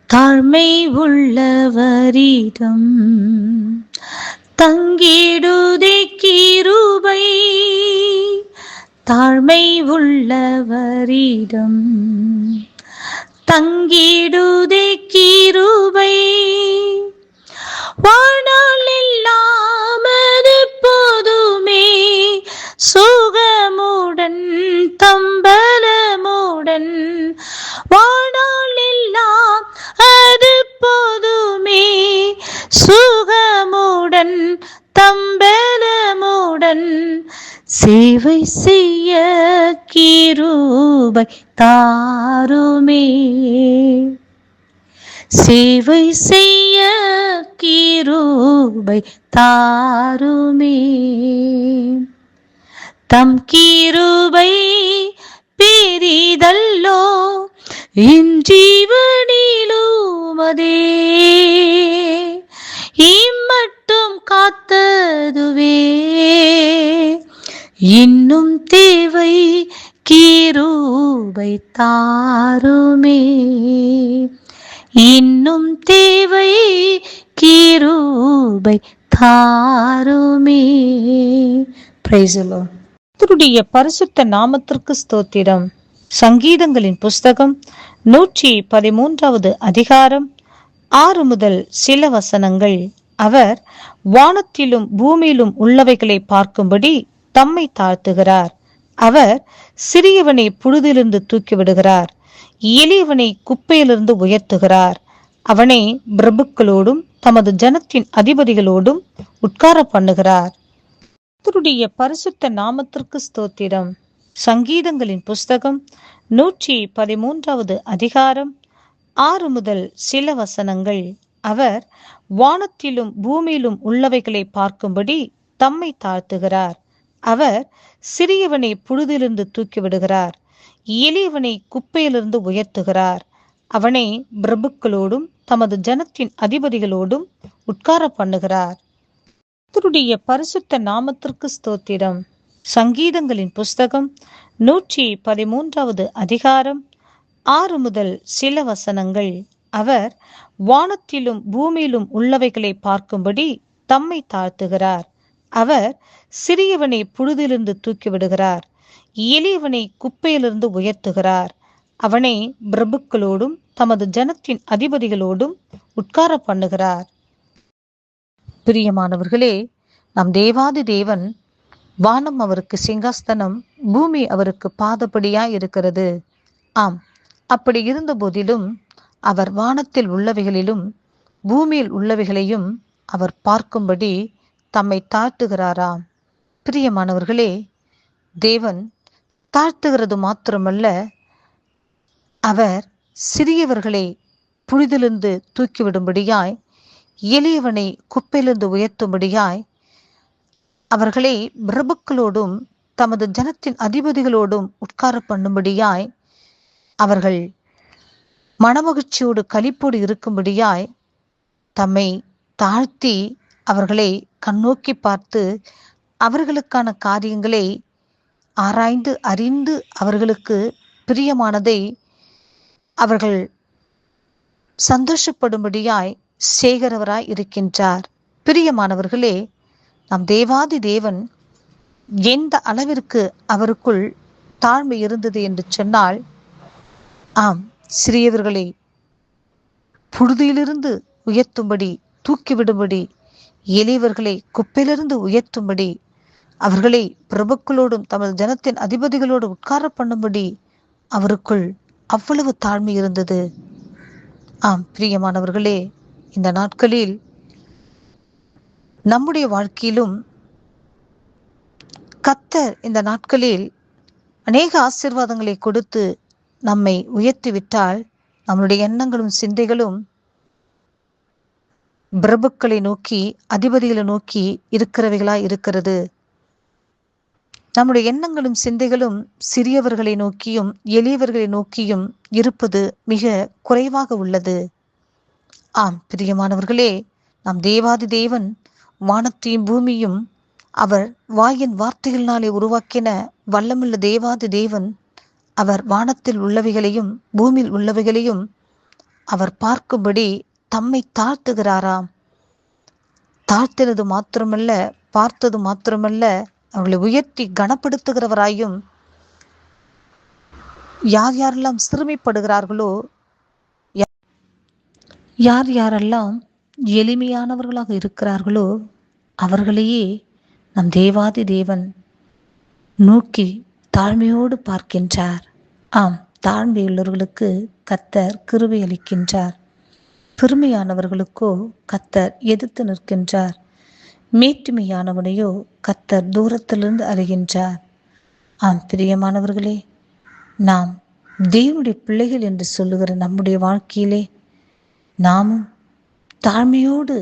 தாழ்மை உள்ளவரிடம் தங்கிடுதே கிருபை. தாழ்மை உள்ளவரிடம் தங்கிடுதே கிருபை. வாழ்நாள் இல்லாமது போதுமே சுகமுடன் தம்பலமுடன். வாழ்நாள் எல்லாம் அது போதுமே சுகமுடன் தம்பலமுடன். சேவை செய்ய கிருபை தாருமே. சேவை செய்ய கிருபை தாருமே. தம் கிருபை பெரிதல்லோ இன்றீவனிலும் அதே. இம்மட்டும் காத்ததுவே இன்னும் தேவை கிருபை தாருமே. இன்னும் தேவை கிருபை தாருமே. Praise the Lord. கர்த்தருடைய பரிசுத்த நாமத்திற்கு ஸ்தோத்திரம். சங்கீதங்களின் புஸ்தகம் 113வது அதிகாரம் 6 முதல் சில வசனங்கள். அவர் வானத்திலும் பூமியிலும் உள்ளவைகளை பார்க்கும்படி தம்மை தாழ்த்துகிறார். அவர் சிறியவனை புழுதிலிருந்து தூக்கிவிடுகிறார், எளியவனை குப்பையிலிருந்து உயர்த்துகிறார். அவனை பிரபுக்களோடும் தமது ஜனத்தின் அதிபதிகளோடும் உட்கார பண்ணுகிறார். கர்த்தருடைய பரிசுத்த நாமத்திற்கு ஸ்தோத்திரம். சங்கீதங்களின் புஸ்தகம் 113வது அதிகாரம் 6 முதல் சில வசனங்கள். அவர் வானத்திலும் பூமியிலும் உள்ளவைகளை பார்க்கும்படி தம்மை தாழ்த்துகிறார். அவர் சிறியவனை புழுதிலிருந்து தூக்கிவிடுகிறார், எளியவனை குப்பையிலிருந்து உயர்த்துகிறார். அவனை பிரபுக்களோடும் தமது ஜனத்தின் அதிபதிகளோடும் உட்கார பண்ணுகிறார். கர்த்தருடைய பரிசுத்த நாமத்திற்கு ஸ்தோத்திரம். சங்கீதங்களின் புஸ்தகம் 113வது அதிகாரம் 6 முதல் சில வசனங்கள். அவர் வானத்திலும் பூமியிலும் உள்ளவைகளை பார்க்கும்படி தம்மை தாழ்த்துகிறார். அவர் சிறியவனை புழுதிலிருந்து தூக்கிவிடுகிறார், எளியவனை குப்பையிலிருந்து உயர்த்துகிறார். அவனை பிரபுக்களோடும் தமது ஜனத்தின் அதிபதிகளோடும் உட்கார பண்ணுகிறார். பிரியமானவர்களே, நம் தேவாதி தேவன், வானம் அவருக்கு சிங்காஸ்தனம், பூமி அவருக்கு பாதப்படியாய் இருக்கிறது. ஆம், அப்படி இருந்த போதிலும் அவர் வானத்தில் உள்ளவைகளிலும் பூமியில் உள்ளவைகளையும் அவர் பார்க்கும்படி தம்மை தாழ்த்துகிறாராம். பிரியமானவர்களே, தேவன் தாழ்த்துகிறது மாத்திரமல்ல, அவர் சிறியவர்களை புழுதிலிருந்து தூக்கிவிடும்படியாய், எளியவனை குப்பையிலிருந்து உயர்த்தும்படியாய், அவர்களை பிரபுக்களோடும் தமது ஜனத்தின் அதிபதிகளோடும் உட்கார பண்ணும்படியாய், அவர்கள் மனமகிழ்ச்சியோடு களிப்போடு இருக்கும்படியாய் தம்மை தாழ்த்தி அவர்களை கண்ணோக்கி பார்த்து அவர்களுக்கான காரியங்களை ஆராய்ந்து அறிந்து அவர்களுக்கு பிரியமானதை அவர்கள் சந்தோஷப்படும்படியாய் செய்கிறவராய் இருக்கின்றார். பிரியமானவர்களே, நம் தேவாதி தேவன் எந்த அளவிற்கு அவருக்குள் தாழ்மை இருந்தது என்று சொன்னால், ஆம், சிறியவர்களை புழுதியிலிருந்து உயர்த்தும்படி, தூக்கிவிடும்படி, எளியவர்களை குப்பையிலிருந்து உயர்த்தும்படி, அவர்களை பிரபுக்களோடும் தமது ஜனத்தின் அதிபதிகளோடு உட்கார பண்ணும்படி அவருக்குள் அவ்வளவு தாழ்மை இருந்தது. ஆம், பிரியமானவர்களே, இந்த நாட்களில் நம்முடைய வாழ்க்கையிலும் கர்த்தர் இந்த நாட்களில் அநேக ஆசீர்வாதங்களை கொடுத்து நம்மை உயர்த்திவிட்டால், நம்முடைய எண்ணங்களும் சிந்தைகளும் பிரபுக்களை நோக்கி, அதிபதிகளை நோக்கி இருக்கிறவைகளாய் இருக்கிறது. நம்முடைய எண்ணங்களும் சிந்தைகளும் சிறியவர்களை நோக்கியும் எளியவர்களை நோக்கியும் இருப்பது மிக குறைவாக உள்ளது. ஆம், பிரியமானவர்களே, நம் தேவாதி தேவன் வானத்தையும் பூமியும் அவர் வாயின் வார்த்தைகளினாலே உருவாக்கின வல்லமுள்ள தேவாதி தேவன், அவர் வானத்தில் உள்ளவைகளையும் பூமியில் உள்ளவைகளையும் அவர் பார்க்கும்படி தம்மை தாழ்த்துகிறாராம். தாழ்த்தினது மாத்திரமல்ல, பார்த்தது மாத்திரமல்ல, அவர்களை உயர்த்தி கனப்படுத்துகிறவராயும், யார் யாரெல்லாம் சிறுமைப்படுகிறார்களோ, யார் யாரெல்லாம் எளிமையானவர்களாக இருக்கிறார்களோ அவர்களையே நம் தேவாதி தேவன் நோக்கி தாழ்மையோடு பார்க்கின்றார். ஆம், தாழ்மையுள்ளவர்களுக்கு கர்த்தர் கிருபை அளிக்கின்றார். பெருமையானவர்களுக்கோ கர்த்தர் எதிர்த்து நிற்கின்றார். மேட்டுமையானவனையோ கர்த்தர் தூரத்திலிருந்து அழைகின்றார். ஆம் பிரியமானவர்களே, நாம் தேவனுடைய பிள்ளைகள் என்று சொல்லுகிற நம்முடைய வாழ்க்கையிலே நாமும் தாழ்மையோடு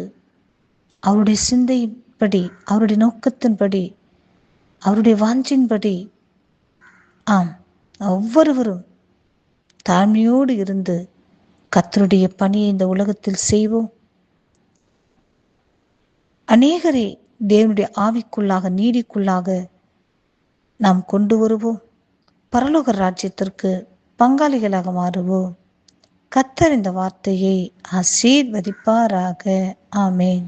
அவருடைய சிந்தையின்படி, அவருடைய நோக்கத்தின்படி, அவருடைய வாஞ்சின்படி, ஆம், ஒவ்வொருவரும் தாழ்மையோடு இருந்து கர்த்தருடைய பணியை இந்த உலகத்தில் செய்வோம். அநேகரை தேவனுடைய ஆவிக்குள்ளாக, நீதிக்குள்ளாக நாம் கொண்டு வருவோம். பரலோக ராஜ்யத்திற்கு பங்காளிகளாக மாறுவோம். கர்த்தர் இந்த வார்த்தையை ஆசீர்வதிப்பாராக. ஆமேன்.